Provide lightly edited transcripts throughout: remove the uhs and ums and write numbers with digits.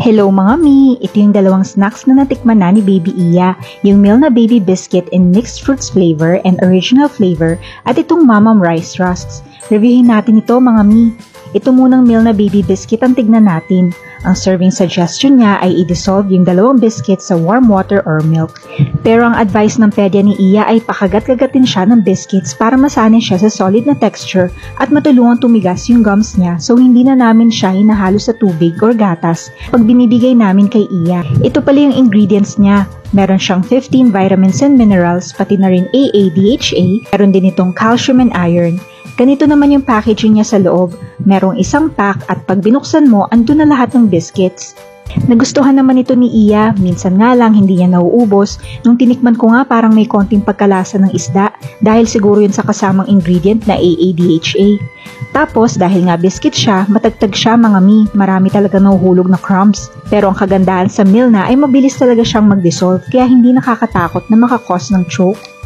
Hello mga mi! Ito yung dalawang snacks na natikman na ni Baby Iya, yung Milna Baby Biscuit in mixed fruits flavor and original flavor at itong Mamam Rice Rusks. Reviewin natin ito mga mi. Ito munang Milna Baby Biscuit ang tignan natin. Ang serving suggestion niya ay i-dissolve yung dalawang biscuit sa warm water or milk. Pero ang advice ng pedya ni Iya ay pakagat-kagatin siya ng biscuits para masanay siya sa solid na texture at matulungan tumigas yung gums niya so hindi na namin siya hinahalo sa tubig or gatas pag binibigay namin kay Iya. Ito pala yung ingredients niya. Meron siyang 15 vitamins and minerals, pati na rin AA, DHA, meron din itong calcium and iron. Ganito naman yung packaging niya sa loob. Merong isang pack at pag binuksan mo, andun na lahat ng biscuits. Nagustuhan naman ito ni Iya, minsan nga lang hindi niya nauubos. Nung tinikman ko nga parang may konting pagkalasa ng isda dahil siguro yun sa kasamang ingredient na AA-DHA. Tapos dahil nga biscuit siya, matagtag siya mga mi, marami talaga nahuhulog na crumbs. Pero ang kagandahan sa Milna ay mabilis talaga siyang mag-dissolve kaya hindi nakakatakot na makakos ng choke.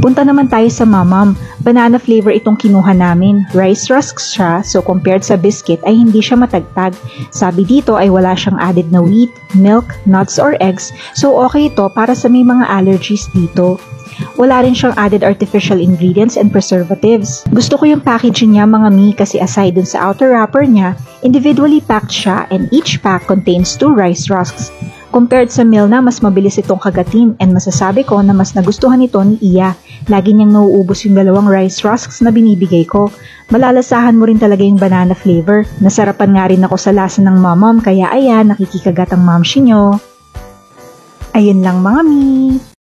Punta naman tayo sa Mamam. Banana flavor itong kinuha namin. Rice rusks siya, so compared sa biscuit ay hindi siya matagtag. Sabi dito ay wala siyang added na wheat, milk, nuts or eggs, so okay ito para sa may mga allergies dito. Wala rin siyang added artificial ingredients and preservatives. Gusto ko yung packaging niya mga mi kasi aside dun sa outer wrapper niya, individually packed siya and each pack contains 2 rice rusks. Compared sa Milna, mas mabilis itong kagatin and masasabi ko na mas nagustuhan ito ni Iya. Lagi niyang nauubos yung dalawang rice rusks na binibigay ko. Malalasahan mo rin talaga yung banana flavor. Nasarapan nga rin ako sa lasa ng Mamam kaya ayan, nakikikagat ang mamshi nyo. Ayun lang mga mi!